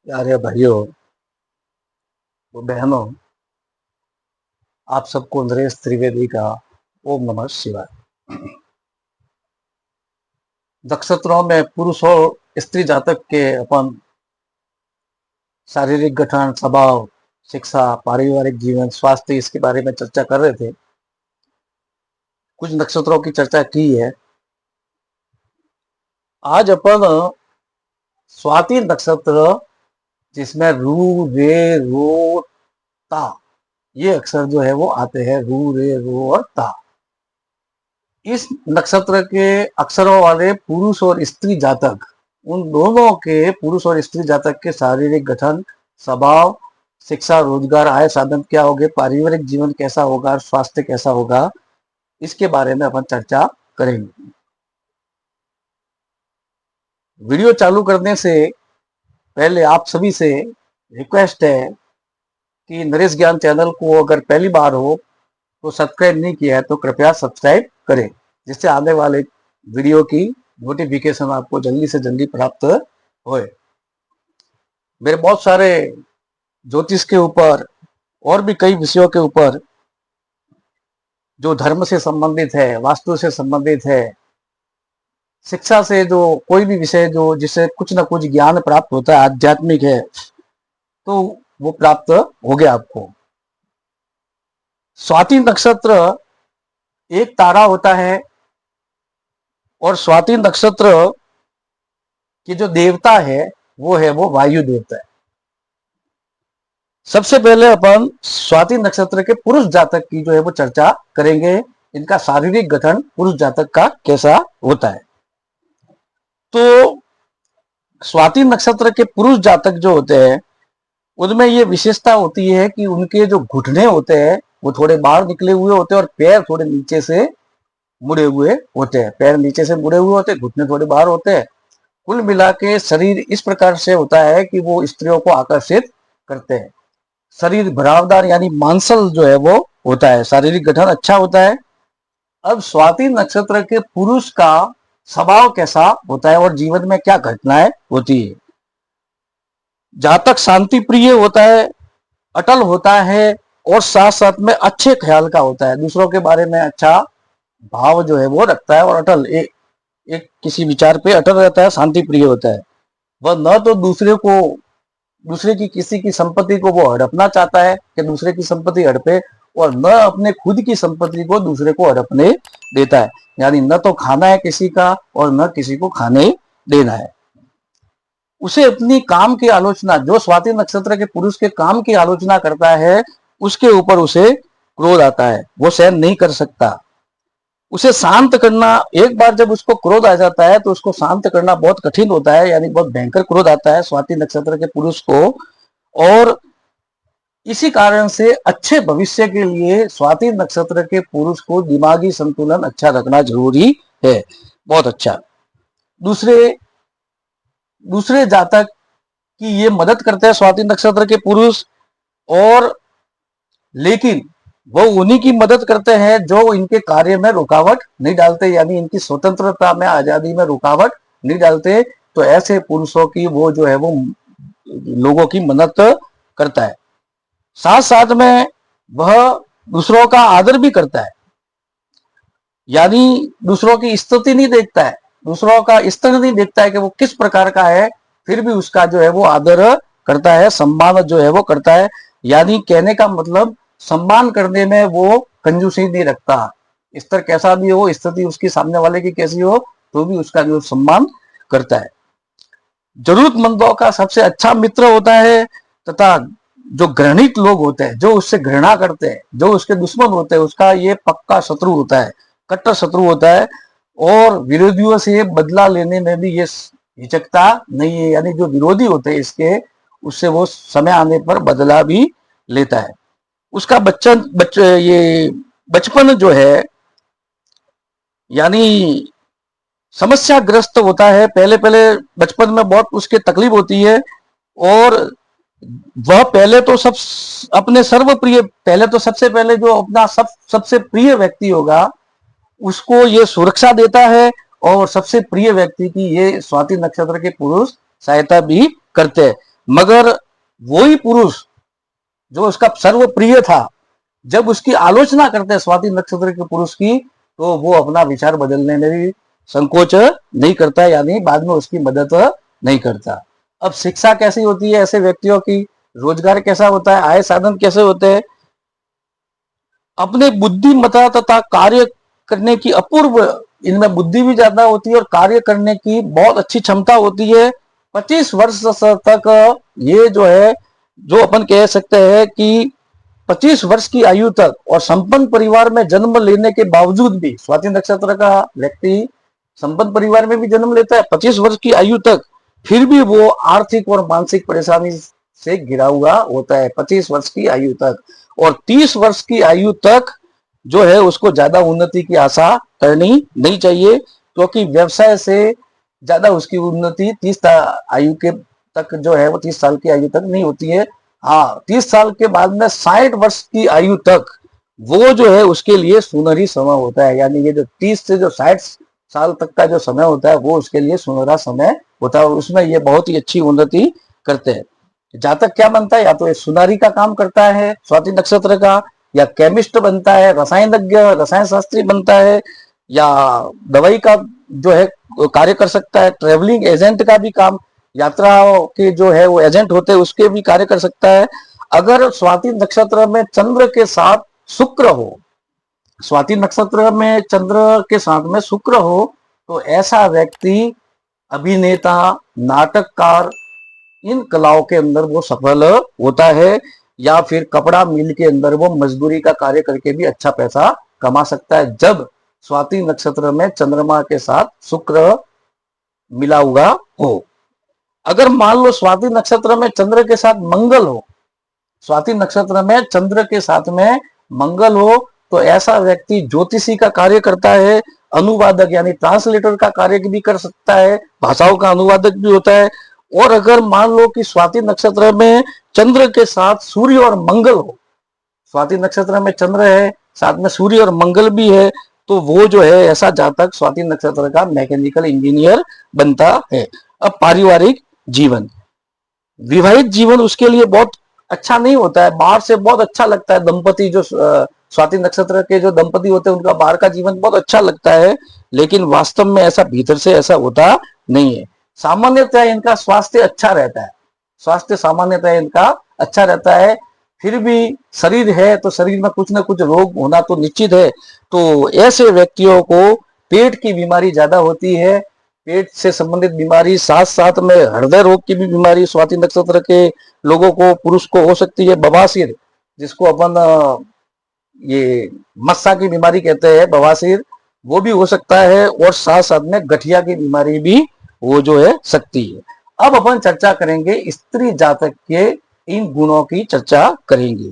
प्यारे भाइयों व बहनों, आप सबको नरेश त्रिवेदी का ओम नमः शिवाय। नक्षत्रों में पुरुष और स्त्री जातक के अपन शारीरिक गठन, स्वभाव, शिक्षा, पारिवारिक जीवन, स्वास्थ्य, इसके बारे में चर्चा कर रहे थे। कुछ नक्षत्रों की चर्चा की है। आज अपन स्वाति नक्षत्र, जिसमें रू, रे, रो, ता, ये अक्षर जो है वो आते हैं, रू, रे, रो और ता। इस नक्षत्र के अक्षरों वाले पुरुष और स्त्री जातक, उन दोनों के पुरुष और स्त्री जातक के शारीरिक गठन, स्वभाव, शिक्षा, रोजगार, आय साधन क्या होंगे, पारिवारिक जीवन कैसा होगा, स्वास्थ्य कैसा होगा, इसके बारे में अपन चर्चा करेंगे। वीडियो चालू करने से पहले आप सभी से रिक्वेस्ट है कि नरेश ज्ञान चैनल को अगर पहली बार हो तो सब्सक्राइब नहीं किया है तो कृपया सब्सक्राइब करें, जिससे आने वाले वीडियो की नोटिफिकेशन आपको जल्दी से जल्दी प्राप्त होए। मेरे बहुत सारे ज्योतिष के ऊपर और भी कई विषयों के ऊपर, जो धर्म से संबंधित है, वास्तु से संबंधित है, शिक्षा से जो कोई भी विषय जो जिससे कुछ ना कुछ ज्ञान प्राप्त होता है, आध्यात्मिक है, तो वो प्राप्त हो गया आपको। स्वाति नक्षत्र एक तारा होता है और स्वाति नक्षत्र की जो देवता है वो वायु देवता है। सबसे पहले अपन स्वाति नक्षत्र के पुरुष जातक की जो है वो चर्चा करेंगे। इनका शारीरिक गठन पुरुष जातक का कैसा होता है। तो स्वाति नक्षत्र के पुरुष जातक जो होते हैं, उनमें ये विशेषता होती है कि उनके जो घुटने होते हैं वो थोड़े बाहर निकले हुए होते हैं और पैर थोड़े नीचे से मुड़े हुए होते हैं। पैर नीचे से मुड़े हुए होते हैं, घुटने थोड़े बाहर होते हैं। कुल मिला के शरीर इस प्रकार से होता है कि वो स्त्रियों को आकर्षित करते हैं। शरीर भरावदार यानी मांसल जो है वो होता है, शारीरिक गठन अच्छा होता है। अब स्वाति नक्षत्र के पुरुष का स्वभाव कैसा होता है और जीवन में क्या घटनाएं होती है। जातक शांति प्रिय होता है, अटल होता है और साथ साथ में अच्छे ख्याल का होता है। दूसरों के बारे में अच्छा भाव जो है वो रखता है और अटल एक किसी विचार पे अटल रहता है, शांति प्रिय होता है। वह न तो दूसरे की किसी की संपत्ति को वो हड़पना चाहता है कि दूसरे की संपत्ति हड़पे, और न अपने खुद की संपत्ति को दूसरे को हड़पने देता है। यानी न तो खाना है किसी का और न किसी को खाने देना है। उसे अपनी काम की आलोचना, जो स्वाति नक्षत्र के पुरुष के काम की आलोचना करता है, उसके ऊपर उसे क्रोध आता है, वो सहन नहीं कर सकता। उसे शांत करना, एक बार जब उसको क्रोध आ जाता है तो उसको शांत करना बहुत कठिन होता है, यानी बहुत भयंकर क्रोध आता है स्वाति नक्षत्र के पुरुष को। और इसी कारण से अच्छे भविष्य के लिए स्वाति नक्षत्र के पुरुष को दिमागी संतुलन अच्छा रखना जरूरी है, बहुत अच्छा। दूसरे जातक की ये मदद करते हैं स्वाति नक्षत्र के पुरुष, और लेकिन वो उन्हीं की मदद करते हैं जो इनके कार्य में रुकावट नहीं डालते, यानी इनकी स्वतंत्रता में, आजादी में रुकावट नहीं डालते। तो ऐसे पुरुषों की वो जो है वो लोगों की मदद करता है। साथ साथ में वह दूसरों का आदर भी करता है, यानी दूसरों की स्थिति नहीं देखता है, दूसरों का स्तर नहीं देखता है कि वो किस प्रकार का है, फिर भी उसका जो है वो आदर करता है, सम्मान जो है वो करता है। यानी कहने का मतलब, सम्मान करने में वो कंजूसी नहीं रखता। स्तर कैसा भी हो, स्थिति उसकी सामने वाले की कैसी हो, तो भी उसका जो सम्मान करता है। जरूरतमंदों का सबसे अच्छा मित्र होता है, तथा जो घृणित लोग होते हैं, जो उससे घृणा करते हैं, जो उसके दुश्मन होते हैं, उसका ये पक्का शत्रु होता है, कट्टर शत्रु होता है। और विरोधियों से बदला लेने में भी ये हिचकता नहीं है, यानी जो विरोधी होते हैं इसके, उससे वो समय आने पर बदला भी लेता है। उसका बचपन जो है, यानी समस्याग्रस्त होता है। पहले बचपन में बहुत उसके तकलीफ होती है, और वह पहले तो अपने सर्वप्रिय, पहले तो सबसे पहले जो अपना सबसे प्रिय व्यक्ति होगा उसको ये सुरक्षा देता है, और सबसे प्रिय व्यक्ति की ये स्वाति नक्षत्र के पुरुष सहायता भी करते हैं। मगर वही पुरुष जो उसका सर्वप्रिय था, जब उसकी आलोचना करते हैं स्वाति नक्षत्र के पुरुष की, तो वो अपना विचार बदलने में भी संकोच नहीं करता, यानी बाद में उसकी मदद नहीं करता। अब शिक्षा कैसी होती है ऐसे व्यक्तियों की, रोजगार कैसा होता है, आय साधन कैसे होते हैं, अपने बुद्धिमत्ता तथा कार्य करने की अपूर्व, इनमें बुद्धि भी ज्यादा होती है और कार्य करने की बहुत अच्छी क्षमता होती है। 25 वर्ष तक ये जो है, जो अपन कह सकते हैं कि 25 वर्ष की आयु तक और संपन्न परिवार में जन्म लेने के बावजूद भी, स्वाति नक्षत्र का व्यक्ति संपन्न परिवार में भी जन्म लेता है 25 वर्ष की आयु तक, फिर भी वो आर्थिक और मानसिक परेशानी से घिरा हुआ होता है 25 वर्ष की आयु तक। और 30 वर्ष की आयु तक जो है उसको ज्यादा उन्नति की आशा करनी नहीं चाहिए, क्योंकि व्यवसाय से ज्यादा उसकी उन्नति 30 आयु के तक जो है वो 30 साल की आयु तक नहीं होती है। हाँ, 30 साल के बाद में 60 वर्ष की आयु तक वो जो है उसके लिए सुनहरी समय होता है, यानी ये जो 30 से जो 60 साल तक का जो समय होता है वो उसके लिए सुनहरा समय होता है, और उसमें ये बहुत ही अच्छी उन्नति करते हैं। जातक क्या बनता है, या तो ये सुनारी का काम करता है स्वाति नक्षत्र का, या केमिस्ट बनता है, रसायनज्ञ रसायन शास्त्री बनता है, या दवाई का जो है कार्य कर सकता है, ट्रेवलिंग एजेंट का भी काम, यात्राओं के जो है वो एजेंट होते हैं उसके भी कार्य कर सकता है। अगर स्वाति नक्षत्र में चंद्र के साथ शुक्र हो, स्वाति नक्षत्र में चंद्र के साथ में शुक्र हो, तो ऐसा व्यक्ति अभिनेता, नाटककार, इन कलाओं के अंदर वो सफल होता है, या फिर कपड़ा मिल के अंदर वो मजदूरी का कार्य करके भी अच्छा पैसा कमा सकता है, जब स्वाति नक्षत्र में चंद्रमा के साथ शुक्र मिला हुआ हो। अगर मान लो स्वाति नक्षत्र में चंद्र के साथ मंगल हो, स्वाति नक्षत्र में चंद्र के साथ में मंगल हो, तो ऐसा व्यक्ति ज्योतिषी का कार्य करता है, अनुवादक यानी ट्रांसलेटर का कार्य भी कर सकता है, भाषाओं का अनुवादक भी होता है। और अगर मान लो कि स्वाति नक्षत्र में चंद्र के साथ सूर्य और मंगल हो, स्वाति नक्षत्र में चंद्र है, साथ में सूर्य और मंगल भी है, तो वो जो है ऐसा जातक स्वाति नक्षत्र का मैकेनिकल इंजीनियर बनता है। अब पारिवारिक जीवन, विवाहित जीवन उसके लिए बहुत अच्छा नहीं होता है, बाहर से बहुत अच्छा लगता है, दंपति जो स्वाति नक्षत्र के जो दंपति होते हैं उनका बाहर का जीवन बहुत अच्छा लगता है, लेकिन वास्तव में ऐसा भीतर से ऐसा होता नहीं है। सामान्यतः इनका स्वास्थ्य अच्छा रहता है, स्वास्थ्य सामान्यतः इनका अच्छा रहता है, फिर भी शरीर है तो शरीर में कुछ ना कुछ रोग होना तो निश्चित है। तो ऐसे व्यक्तियों को पेट की बीमारी ज्यादा होती है, पेट से संबंधित बीमारी, साथ साथ में हृदय रोग की भी बीमारी स्वाति नक्षत्र के लोगों को, पुरुष को हो सकती है। बवासीर, जिसको अपन ये मस्सा की बीमारी कहते हैं, बवासीर, वो भी हो सकता है, और साथ साथ में गठिया की बीमारी भी वो जो है सकती है। अब अपन चर्चा करेंगे स्त्री जातक के इन गुणों की चर्चा करेंगे।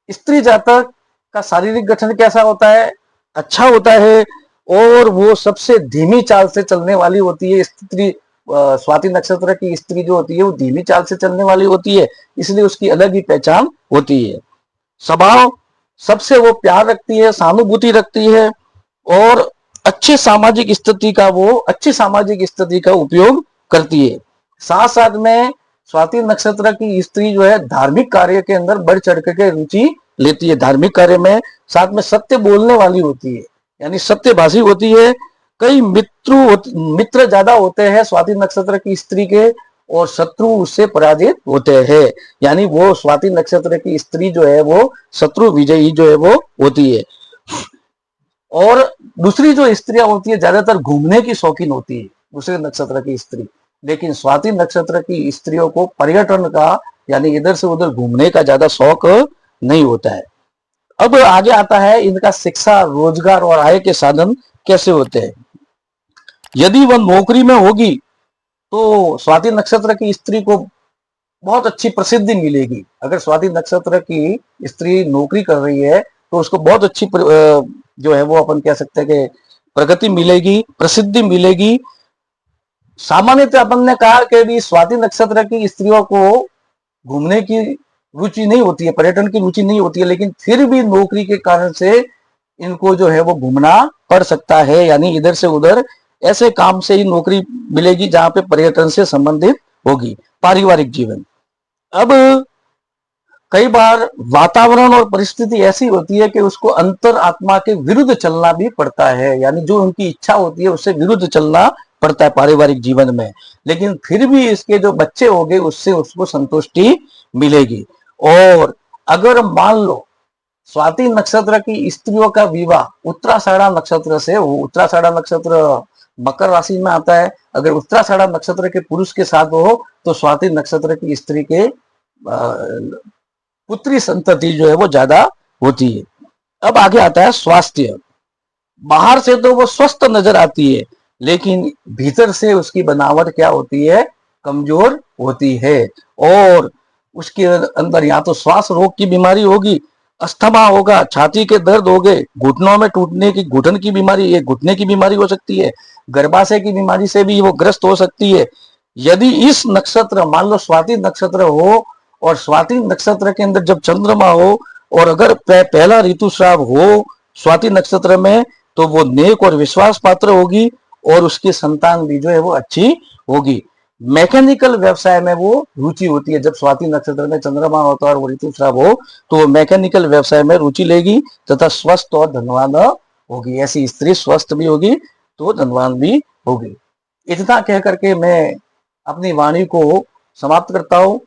स्त्री जातक का शारीरिक गठन कैसा होता है, अच्छा होता है, और वो सबसे धीमी चाल से चलने वाली होती है। स्त्री स्वाति नक्षत्र की स्त्री जो होती है वो धीमी चाल से चलने वाली होती है, इसलिए उसकी अलग ही पहचान होती है। स्वभाव सबसे वो प्यार रखती है, सहानुभूति रखती है, और अच्छी सामाजिक स्थिति का उपयोग करती है। साथ साथ में स्वाति नक्षत्र की स्त्री जो है धार्मिक कार्य के अंदर बढ़ चढ़ के रुचि लेती है, धार्मिक कार्य में। साथ में सत्य बोलने वाली होती है, यानी सत्यभाषी होती है। कई मित्र ज्यादा होते हैं स्वाति नक्षत्र की स्त्री के, और शत्रु उससे पराजित होते हैं, यानी वो स्वाति नक्षत्र की स्त्री जो है वो शत्रु विजयी जो है वो होती है। और दूसरी जो स्त्रियां होती है ज्यादातर घूमने की शौकीन होती है दूसरे नक्षत्र की स्त्री, लेकिन स्वाति नक्षत्र की स्त्रियों को पर्यटन का यानी इधर से उधर घूमने का ज्यादा शौक नहीं होता है। अब आगे आता है इनका शिक्षा, रोजगार और आय के साधन कैसे होते हैं। यदि वह नौकरी में होगी तो स्वाति नक्षत्र की स्त्री को बहुत अच्छी प्रसिद्धि मिलेगी। अगर स्वाति नक्षत्र की स्त्री नौकरी कर रही है तो उसको बहुत अच्छी जो है वो अपन कह सकते हैं कि प्रगति मिलेगी, प्रसिद्धि मिलेगी। सामान्यतः अपन ने कहा कि स्वाति नक्षत्र की स्त्रियों को घूमने की रुचि नहीं होती है, पर्यटन की रुचि नहीं होती है, लेकिन फिर भी नौकरी के कारण से इनको जो है वो घूमना पड़ सकता है, यानी इधर से उधर ऐसे काम से ही नौकरी मिलेगी जहां पे पर्यटन से संबंधित होगी। पारिवारिक जीवन, अब कई बार वातावरण और परिस्थिति ऐसी होती है कि उसको अंतर आत्मा के विरुद्ध चलना भी पड़ता है, यानी जो उनकी इच्छा होती है उससे विरुद्ध चलना पड़ता है पारिवारिक जीवन में, लेकिन फिर भी इसके जो बच्चे होंगे उससे उसको संतुष्टि मिलेगी। और अगर मान लो स्वाति नक्षत्र की स्त्रियों का विवाह उत्तराषाढ़ा नक्षत्र से हो, उत्तराषाढ़ा नक्षत्र मकर राशि में आता है, अगर उत्तराषाढ़ा नक्षत्र के पुरुष के साथ हो तो स्वाति नक्षत्र की स्त्री के पुत्री संतति जो है वो ज्यादा होती है। अब आगे आता है स्वास्थ्य। बाहर से तो वो स्वस्थ नजर आती है, लेकिन भीतर से उसकी बनावट क्या होती है, कमजोर होती है। और उसके अंदर या तो श्वास रोग की बीमारी होगी, अस्थमा होगा, छाती के दर्द हो गए, घुटनों में टूटने की, घुटन की बीमारी, ये घुटने की बीमारी हो सकती है, गर्भाशय की बीमारी से भी वो ग्रस्त हो सकती है। यदि इस नक्षत्र, मान लो स्वाति नक्षत्र हो और स्वाति नक्षत्र के अंदर जब चंद्रमा हो और अगर पहला ऋतुस्राव हो स्वाति नक्षत्र में, तो वो नेक और विश्वास पात्र होगी और उसकी संतान भी जो है वो अच्छी होगी। मैकेनिकल व्यवसाय में वो रुचि होती है, जब स्वाति नक्षत्र में चंद्रमा होता है और वो ऋतुस्राव हो तो वो मैकेनिकल व्यवसाय में रुचि लेगी तथा स्वस्थ और धनवान होगी। ऐसी स्त्री स्वस्थ भी होगी तो धनवान भी होगी। इतना कह करके मैं अपनी वाणी को समाप्त करता हूँ।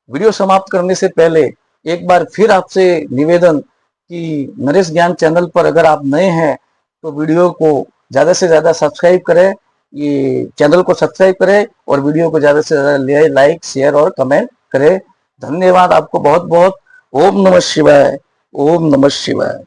वीडियो समाप्त करने से पहले एक बार फिर आपसे निवेदन कि नरेश ज्ञान चैनल पर अगर आप नए हैं तो वीडियो को ज्यादा से ज्यादा सब्सक्राइब करें, ये चैनल को सब्सक्राइब करें और वीडियो को ज्यादा से ज्यादा लाइक, शेयर और कमेंट करें। धन्यवाद आपको बहुत बहुत। ओम नमः शिवाय, ओम नमः शिवाय।